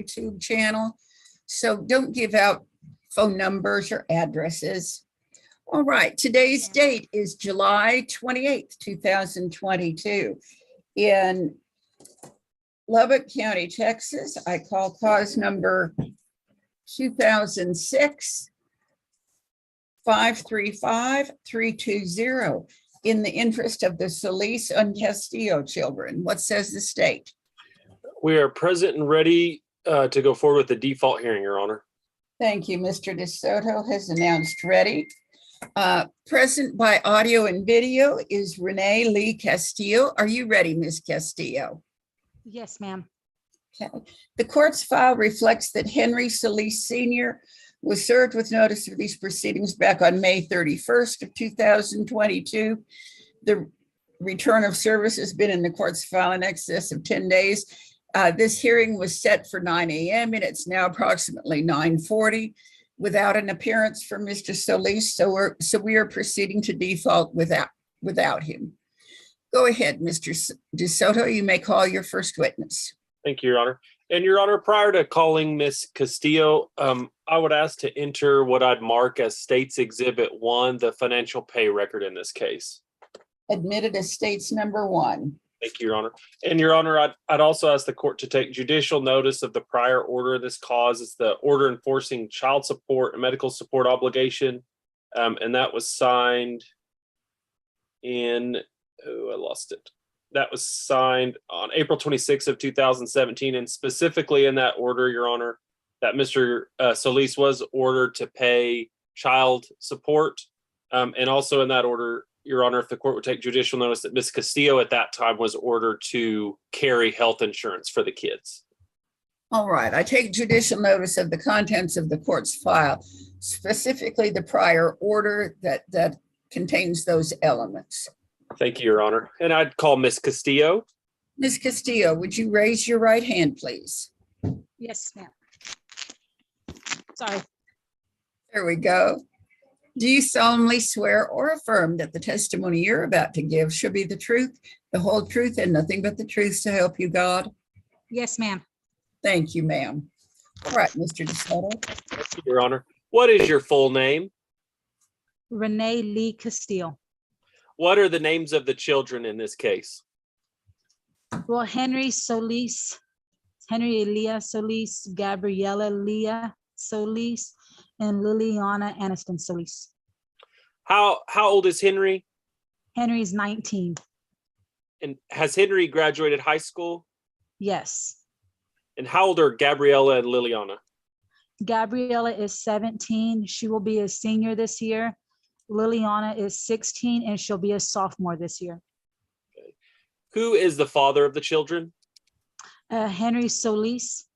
YouTube channel, so don't give out phone numbers or addresses. All right, today's date is July 28th, 2022. In Lubbock County, Texas, I call cause number 2006-535-320 in the interest of the Solis and Castillo children. What says the state? We are present and ready to go forward with the default hearing, Your Honor. Thank you. Mr. DeSoto has announced ready. Present by audio and video is Renee Lee Castillo. Are you ready, Ms. Castillo? Yes, ma'am. Okay. The court's file reflects that Henry Solis Sr. was served with notice of these proceedings back on May 31st of 2022. The return of service has been in the court's file in excess of 10 days. This hearing was set for 9 a.m. and it's now approximately 9:40 without an appearance from Mr. Solis. So we are proceeding to default without him. Go ahead, Mr. DeSoto. You may call your first witness. Thank you, Your Honor. And Your Honor, prior to calling Ms. Castillo, I would ask to enter what I'd mark as State's Exhibit 1, the financial pay record in this case. Admitted as State's number 1. Thank you, Your Honor. And Your Honor, I'd also ask the court to take judicial notice of the prior order of this cause. It's the order enforcing child support and medical support obligation. And that was signed in, I lost it. That was signed on April 26th of 2017. And specifically in that order, Your Honor, that Mr. Solis was ordered to pay child support. And also in that order, Your Honor, if the court would take judicial notice that Ms. Castillo at that time was ordered to carry health insurance for the kids. All right, I take judicial notice of the contents of the court's file, specifically the prior order that contains those elements. Thank you, Your Honor. And I'd call Ms. Castillo. Ms. Castillo, would you raise your right hand, please? Yes, ma'am. Sorry. There we go. Do you solemnly swear or affirm that the testimony you're about to give shall be the truth, the whole truth, and nothing but the truth to help you God? Yes, ma'am. Thank you, ma'am. All right, Mr. DeSoto. Thank you, Your Honor. What is your full name? Renee Lee Castillo. What are the names of the children in this case? Well, Henry Solis, Henry Elia Solis, Gabriela Leah Solis, and Liliana Aniston Solis. How old is Henry? Henry's 19. And has Henry graduated high school? Yes. And how old are Gabriela and Liliana? Gabriela is 17. She will be a senior this year. Liliana is 16 and she'll be a sophomore this year. Okay. Who is the father of the children? Henry Solis,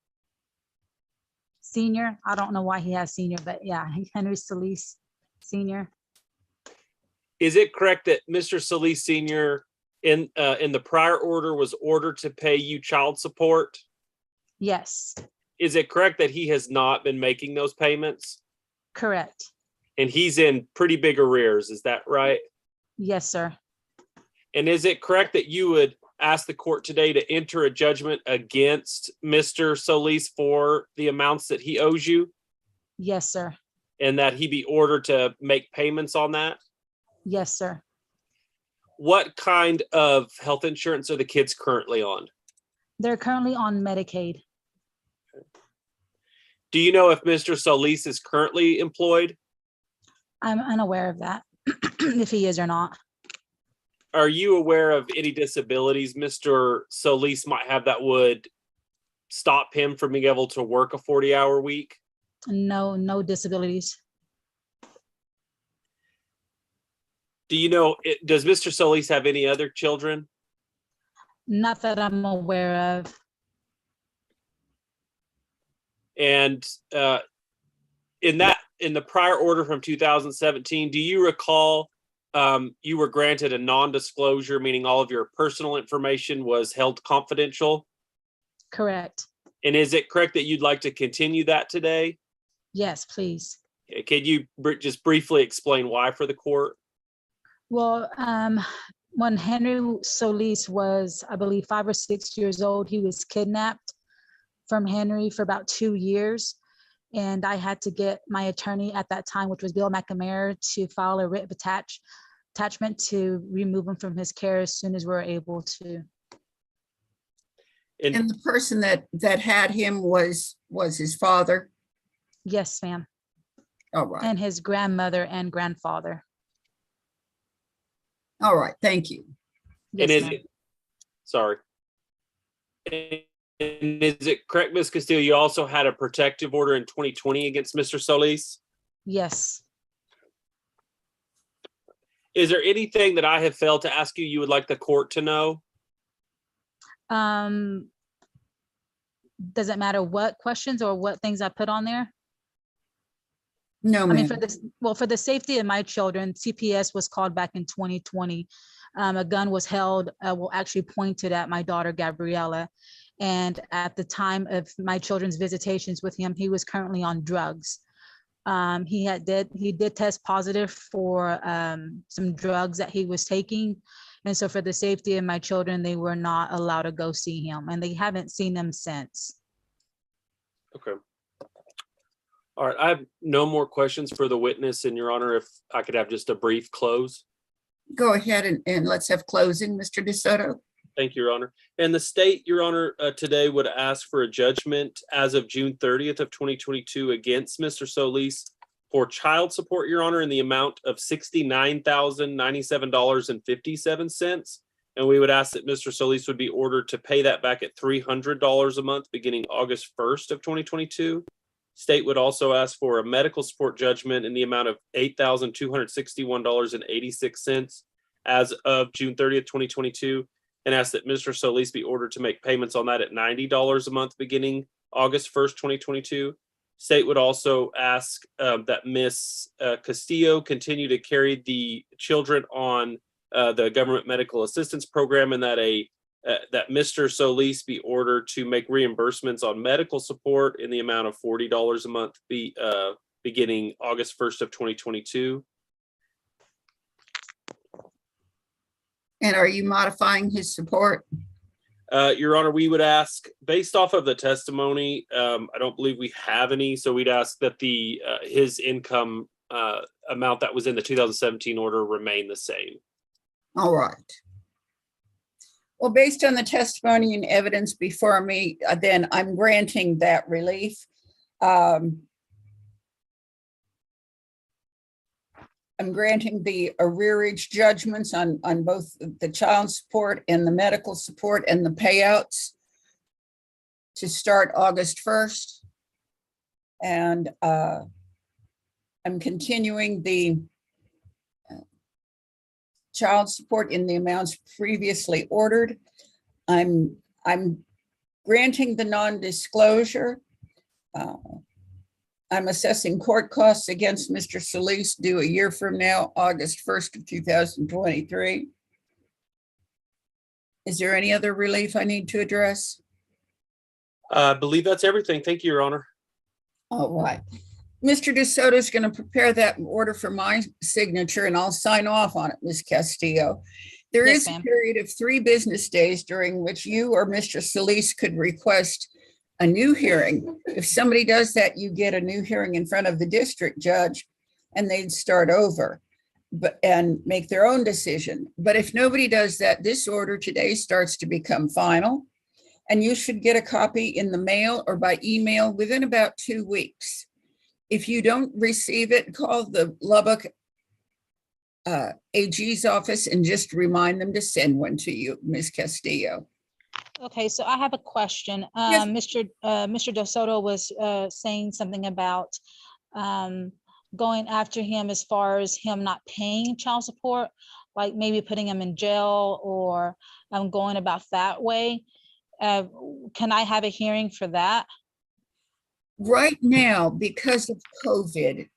senior. I don't know why he has senior, but yeah, Henry Solis, senior. Is it correct that Mr. Solis Sr. in the prior order was ordered to pay you child support? Yes, Is it correct that he has not been making those payments? correct. And he's in pretty big arrears, is that right? Yes, sir. And is it correct that you would ask the court today to enter a judgment against Mr. Solis for the amounts that he owes you? Yes, sir. And that he be ordered to make payments on that? Yes, sir. What kind of health insurance are the kids currently on? They're currently on Medicaid. Do you know if Mr. Solis is currently employed? I'm unaware of that, if he is or not. Are you aware of any disabilities Mr. Solis might have that would stop him from being able to work a 40-hour week? No, no disabilities. Do you know, does Mr. Solis have any other children? Not that I'm aware of. And in the prior order from 2017, do you recall you were granted a non-disclosure, meaning all of your personal information was held confidential? Correct. And is it correct that you'd like to continue that today? Yes, please. Can you just briefly explain why for the court? Well, when Henry Solis was, I believe, 5 or 6 years old, he was kidnapped from Henry for about 2 years. And I had to get my attorney at that time, which was Bill McNamara, to file a writ of attachment to remove him from his care as soon as we're able to. And the person that had him was his father? Yes, ma'am. All right, And his grandmother and grandfather. all right, thank you. Yes, And is ma'am. it, sorry. And is it correct, Ms. Castillo, you also had a protective order in 2020 against Mr. Solis? Yes. Is there anything that I have failed to ask you you would like the court to know? Does it matter what questions or what things I put on there? No, I mean, ma'am. for this, well, for the safety of my children, CPS was called back in 2020. A gun was held, well, actually pointed at my daughter, Gabriella. And at the time of my children's visitations with him, he was currently on drugs. He did test positive for some drugs that he was taking. And so for the safety of my children, they were not allowed to go see him, and they haven't seen him since. Okay. All right, I have no more questions for the witness, and Your Honor, if I could have just a brief close. Go ahead and let's have closing, Mr. DeSoto. Thank you, Your Honor. And the state, Your Honor, today would ask for a judgment as of June 30th of 2022 against Mr. Solis for child support, Your Honor, in the amount of $69,097.57. And we would ask that Mr. Solis would be ordered to pay that back at $300 a month beginning August 1st of 2022. State would also ask for a medical support judgment in the amount of $8,261.86 as of June 30th, 2022, and ask that Mr. Solis be ordered to make payments on that at $90 a month beginning August 1st, 2022. State would also ask that Ms. Castillo continue to carry the children on the government medical assistance program, and that that Mr. Solis be ordered to make reimbursements on medical support in the amount of $40 a month beginning August 1st of 2022. And are you modifying his support? Your Honor, we would ask, based off of the testimony, I don't believe we have any, so we'd ask that his income amount that was in the 2017 order remain the same. All right. Well, based on the testimony and evidence before me, then I'm granting that relief. I'm granting the arrearage judgments on both the child support and the medical support and the payouts to start August 1st. And I'm continuing the child support in the amounts previously ordered. I'm granting the non-disclosure. I'm assessing court costs against Mr. Solis due a year from now, August 1st of 2023. Is there any other relief I need to address? I believe that's everything. Thank you, Your Honor. All right. Mr. DeSoto is going to prepare that order for my signature, and I'll sign off on it, Ms. Castillo. There Yes, is a ma'am. period of 3 business days during which you or Mr. Solis could request a new hearing. If somebody does that, you get a new hearing in front of the district judge, and they'd start over and make their own decision. But if nobody does that, this order today starts to become final, and you should get a copy in the mail or by email within about 2 weeks. If you don't receive it, call the Lubbock AG's office and just remind them to send one to you, Ms. Castillo. Okay, so I have a question. Yes. Mr. DeSoto was saying something about going after him as far as him not paying child support, like maybe putting him in jail or going about that way. Can I have a hearing for that? Right now, because of COVID,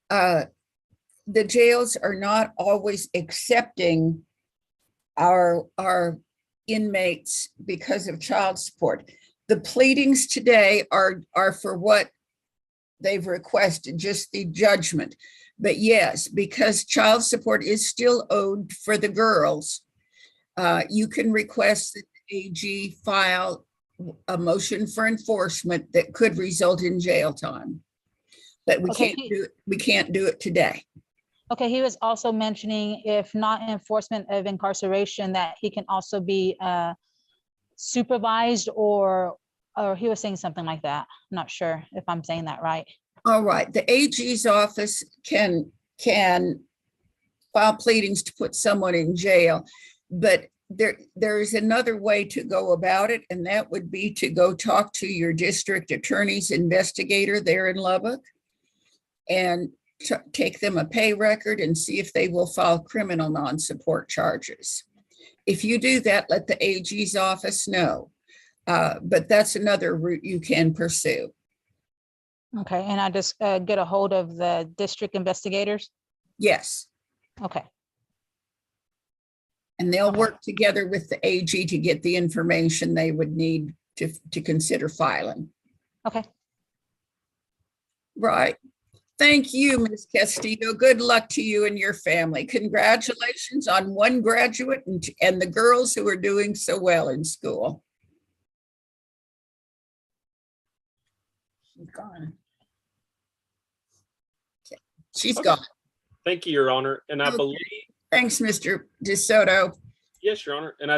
the jails are not always accepting our inmates because of child support. The pleadings today are for what they've requested, just the judgment. But yes, because child support is still owed for the girls, you can request that the AG file a motion for enforcement that could result in jail time. But we Okay, can't do it today. Okay, he was also mentioning if not enforcement of incarceration, that he can also be supervised or he was saying something like that. I'm not sure if I'm saying that right. All right, the AG's office can file pleadings to put someone in jail, but there is another way to go about it, and that would be to go talk to your district attorney's investigator there in Lubbock and take them a pay record and see if they will file criminal non-support charges. If you do that, let the AG's office know. But that's another route you can pursue. Okay, and I just get a hold of the district investigators. Yes, Okay, and they'll Okay. work together with the AG to get the information they would need to consider filing. okay. Right. Thank you, Ms. Castillo. Good luck to you and your family. Congratulations on one graduate and the girls who are doing so well in school. She's gone. Okay, she's Okay. gone. Thank you, Your Honor. And I Okay. believe, Thanks, Mr. DeSoto. yes, Your Honor. And I